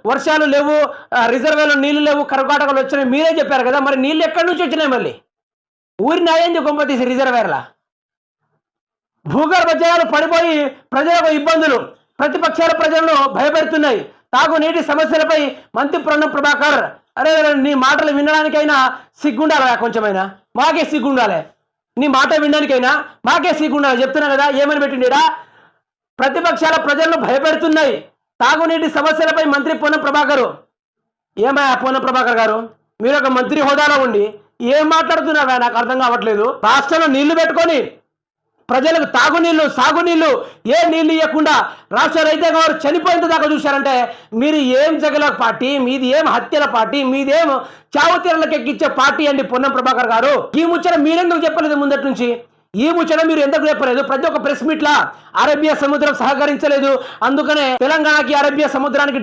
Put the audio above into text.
వర్షాలు లేవు, రిజర్వేలో నీళ్లు లేవు, కరకాటకలు వచ్చినాయి మీరే చెప్పారు కదా. మరి నీళ్ళు ఎక్కడి నుంచి వచ్చినాయి? మళ్ళీ ఊరి నాయంది గొప్ప తీసి రిజర్వేర్ల భూగర్భ జలాలు పడిపోయి ప్రజలకు ఇబ్బందులు, ప్రతిపక్షాల ప్రజలను భయపెడుతున్నాయి. తాగునీటి సమస్యలపై మంత్రి పొన్నం ప్రభాకర్, అరే నీ మాటలు వినడానికైనా సిగ్గుండాలా? కొంచెమైనా మాకే సిగ్గుండాలి. నీ మాట వినడానికైనా మాకే సిగ్గుండాలి. చెప్తున్నా కదా ఏమని పెట్టిండా? ప్రతిపక్షాల ప్రజలను భయపెడుతున్నాయి, తాగునీటి సమస్యలపై మంత్రి పొన్నం ప్రభాకర్. ఏమయ్యా పొన్నం ప్రభాకర్ గారు, మీరు ఒక మంత్రి హోదాలో ఉండి ఏం మాట్లాడుతున్నారా? నాకు అర్థం కావట్లేదు. రాష్ట్రంలో నీళ్లు పెట్టుకొని ప్రజలకు తాగునీళ్లు, సాగునీళ్లు, ఏ నీళ్లు ఇవ్వకుండా రాష్ట్ర రైతాంగం వారు చనిపోయేంత దాకా చూశారంటే మీరు ఏం జగల పార్టీ? మీది ఏం హత్యల పార్టీ? మీదేం చావు తీరలకు ఎక్కించే పార్టీ అండి పొన్నం ప్రభాకర్ గారు? ఈ ముచ్చట మీరెందుకు చెప్పలేదు ముందటి నుంచి? ఈ ముచ్చట మీరు ఎందుకు చెప్పలేదు? ప్రతి ఒక్క ప్రెస్ మీట్లా అరేబియా సముద్రం సహకరించలేదు, అందుకనే తెలంగాణకి అరేబియా సముద్రానికి